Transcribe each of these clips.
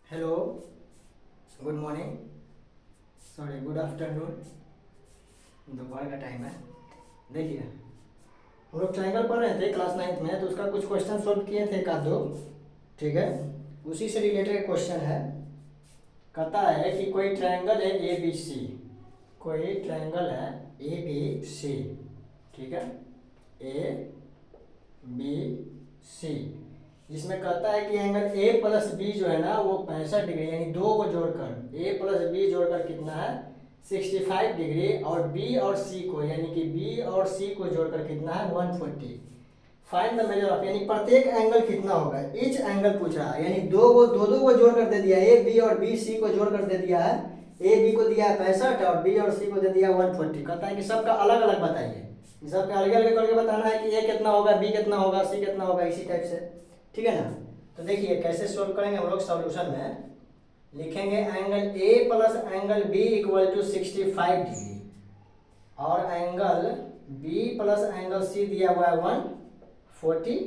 Hello, good morning, sorry good afternoon, दोपहर का time है। देखिए, हम लोग ट्रायंगल पढ़ रहे थे क्लास 9th में, तो उसका कुछ क्वेश्चन सॉल्व किए थे एक आध दो। ठीक है, उसी से रिलेटेड क्वेश्चन है। कहता है कि कोई ट्रायंगल है ए बी सी, कोई ट्रायंगल है ए बी सी। ठीक है, ए बी सी, जिसमें कहता है कि एंगल ए प्लस बी जो है ना वो 65 डिग्री, यानी दो को जोड़कर ए प्लस बी जोड़कर कितना है 65 डिग्री, और बी और सी को यानी कि बी और सी को जोड़कर कितना है 140। फाइंड द मेजर ऑफ, यानी प्रत्येक एंगल कितना होगा, ईच एंगल पूछ रहा है। यानी दो को जोड़ कर दे दिया, ए बी और बी सी को जोड़ कर दे दिया है। ए बी को दिया है 65 और बी और सी को दे दिया 140। कहता है कि सबका अलग अलग बताइए, सबका अलग अलग करके बताना है कि ए कितना होगा, बी कितना होगा, सी कितना होगा, इसी टाइप से। ठीक है ना। तो देखिए कैसे सोल्व करेंगे हम लोग। सॉल्यूशन में लिखेंगे angle A plus angle B equal to 65 degree, और angle B plus angle C दिया हुआ है 140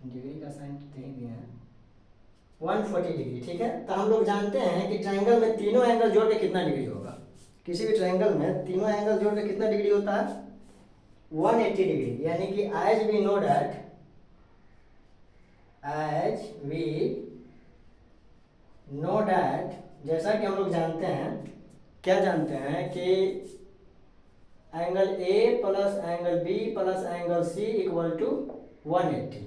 डिग्री का साइन नहीं दिया है, 140 डिग्री। ठीक है, तो हम लोग जानते हैं कि ट्रायंगल में तीनों एंगल जोड़ के कितना डिग्री होगा। किसी भी ट्रायंगल में तीनों एंगल जोड़ के कितना डिग्री होता है 180 डिग्री। यानी कि एज वी नो दैट, जैसा कि हम लोग जानते हैं, क्या जानते हैं कि angle A plus angle B plus angle C equal to 180।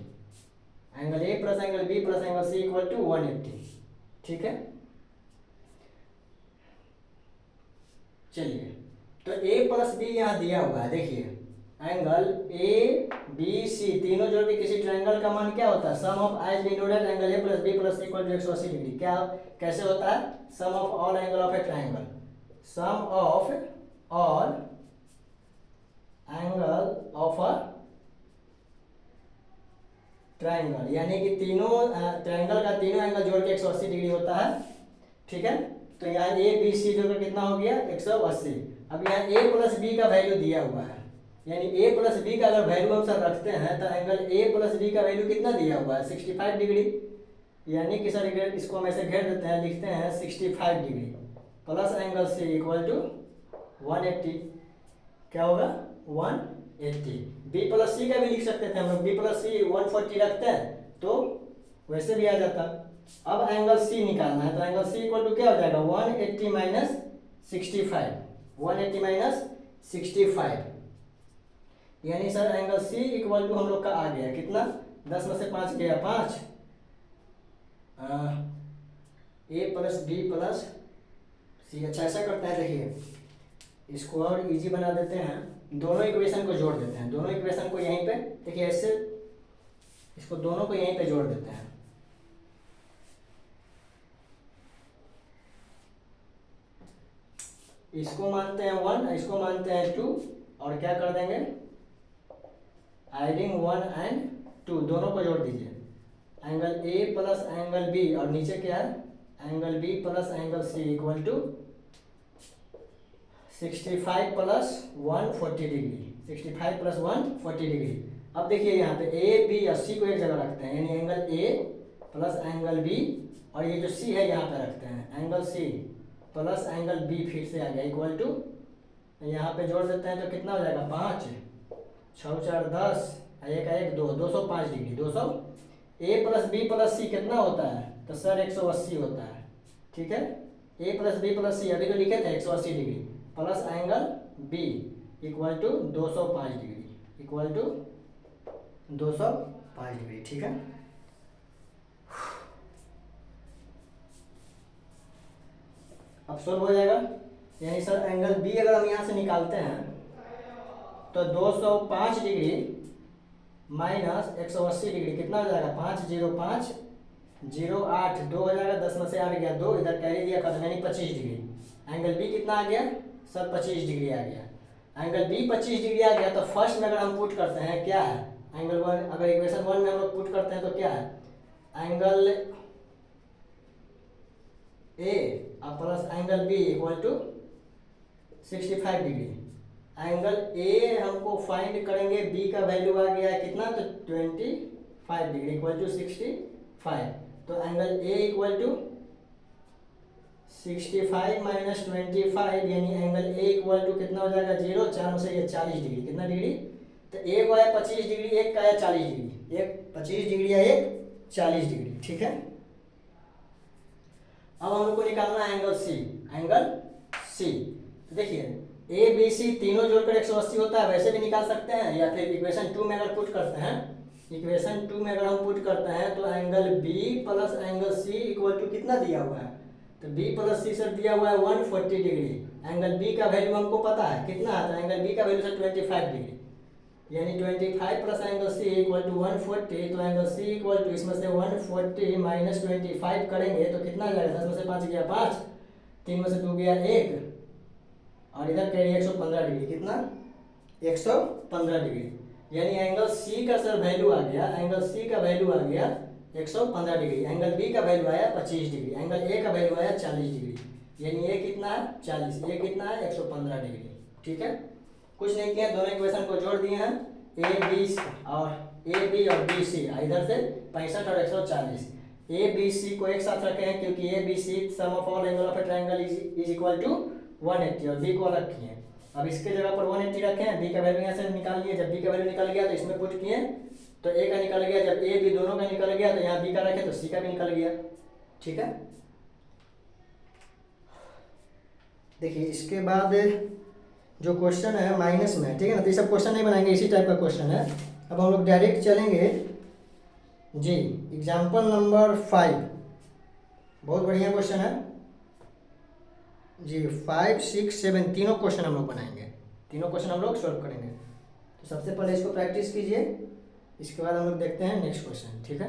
Angle A plus angle B plus angle C equal to 180। ठीक है, चलिए, तो ए प्लस बी यहाँ दिया हुआ है। देखिए एंगल ए बी सी तीनों जोड़ के किसी ट्रायंगल का मान क्या होता है, sum of as we know that angle A plus B plus C equal to 180 degree. क्या कैसे होता है, sum of all angle of a triangle, sum of all angle of a triangle, यानी कि तीनों ट्रायंगल का तीनों एंगल जोड़ के 180 डिग्री होता है। ठीक है, तो यहाँ ए बी सी जोड़ के कितना हो गया 180। अब यहाँ ए प्लस बी का वैल्यू दिया हुआ है, यानी ए प्लस बी का अगर वैल्यू हम सर रखते हैं तो एंगल ए प्लस बी का वैल्यू कितना दिया हुआ है 65 डिग्री। यानी कि सर इसको हम ऐसे घेर देते हैं, लिखते हैं 65 degree plus angle C equal to 180। क्या होगा 180। बी प्लस सी का भी लिख सकते थे हम लोग, बी प्लस सी 140 रखते हैं तो वैसे भी आ जाता। अब एंगल सी निकालना है, तो एंगल सी इक्वल टू क्या हो जाएगा 180 माइनस 65, 180 माइनस 65, यानी sir angle C equal to हम लोग का आ गया कितना, 10 में से 5 गया 5, ए प्लस बी प्लस सी। अच्छा ऐसा करते हैं, देखिए इसको और इजी बना देते हैं, दोनों इक्वेशन को जोड़ देते हैं। दोनों इक्वेशन को यहीं पे देखिए ऐसे, इसको दोनों को यहीं पे जोड़ देते हैं। इसको मानते हैं 1, इसको मानते हैं 2, और क्या कर देंगे एडिंग 1 एंड 2, दोनों को जोड़ दीजिए। Angle A plus angle B, और नीचे क्या है angle B plus angle C equal to 65 plus 140 degree, 65 plus 140 degree. अब देखिए यहाँ पे ए बी और सी को एक जगह रखते हैं, यानी angle A plus angle B, और ये जो सी है यहाँ पे रखते हैं angle C plus angle B, फिर से आ गया इक्वल टू, यहाँ पे जोड़ देते हैं तो कितना हो जाएगा 5, 6 4 10, 1 1 2, 205 डिग्री। 200 ए प्लस बी प्लस सी कितना होता है, तो सर 180 होता है। ठीक है, A plus B plus C अभी तो लिखे थे 180 degree, plus angle B equal to 205 degree, equal to 205 degree. ठीक है, अब सोल्व हो जाएगा। यानी सर एंगल बी अगर हम यहाँ से निकालते हैं तो 205 डिग्री माइनस 180 डिग्री कितना हो जाएगा 505 08, 2 हो जाएगा, 10 में से 8 गया 2, इधर कैरी दिया खत्म, यानी 25 डिग्री। एंगल बी कितना आ गया सर 25 डिग्री आ गया। एंगल बी 25 डिग्री आ गया, तो फर्स्ट में अगर हम पुट करते हैं क्या है एंगल 1, अगर इक्वेशन 1 में हम लोग पुट करते हैं तो क्या है angle A plus angle B equal to 65 degree. Angle A हमको फाइंड करेंगे, बी का वैल्यू आ गया है कितना, तो 25 डिग्री इक्वल टू 65। तो angle A equal to 65 minus 25, यानी एंगल ए इक्वल टू कितना हो जाएगा 0, 4 में से ये 40 डिग्री, कितना डिग्री, तो एक आया 25 डिग्री, एक का आया 40 डिग्री, एक 25 डिग्री या एक 40 डिग्री, ठीक है। अब हम लोग को निकालना है एंगल सी, एंगल सी। तो देखिए ए बी सी तीनों जोड़कर 180 होता है, वैसे भी निकाल सकते हैं, या फिर इक्वेशन 2 में अगर पुट करते हैं, इक्वेशन 2 में अगर हम पुट करते हैं तो angle B plus angle C equal to कितना दिया हुआ है, तो बी प्लस सी सर दिया हुआ है 140 डिग्री। एंगल बी का वैल्यू हमको पता है कितना है, तो एंगल बी का वैल्यू सर 25 डिग्री, यानी 25 plus angle C equal to 140, तो एंगल सी इक्वल टू इसमें से 140 माइनस 25 करेंगे तो कितना आ जाएगा, 10 में से 5 गया 5, 3 में से 2 गया 1, और इधर कह रही है 115 डिग्री, कितना 115 डिग्री, यानी एंगल सी का सर वैल्यू आ गया, एंगल सी का वैल्यू आ गया 115 डिग्री, एंगल बी का वैल्यू आया 25 डिग्री, एंगल ए का वैल्यू आया 40 डिग्री, यानी ये कितना है 40, ये कितना है 115 डिग्री, ठीक है। कुछ नहीं किया, दोनों इक्वेशन को जोड़ दिए हैं, ए बी और बी सी, इधर से 65 और 140, ए बी सी को एक साथ रखे हैं क्योंकि A B C sum of all angle of a triangle is equal to 180, और बी को रखी है। अब इसके जगह पर 180 रखे हैं, बी का वैल्यू यहाँ से निकाल लिए, जब बी का वैल्यू निकल गया तो इसमें पुट किए तो ए का निकल गया, जब ए बी दोनों का निकल गया तो यहाँ बी का रखे तो सी का भी निकल गया, ठीक है। देखिए इसके बाद जो क्वेश्चन है माइनस में, ठीक है ना, तो ये सब क्वेश्चन नहीं बनाएंगे, इसी टाइप का क्वेश्चन है। अब हम लोग डायरेक्ट चलेंगे जी एग्जाम्पल नंबर 5, बहुत बढ़िया क्वेश्चन है जी, 5, 6, 7 तीनों क्वेश्चन हम लोग बनाएंगे, तीनों क्वेश्चन हम लोग सॉल्व करेंगे। तो सबसे पहले इसको प्रैक्टिस कीजिए, इसके बाद हम लोग देखते हैं नेक्स्ट क्वेश्चन, ठीक है।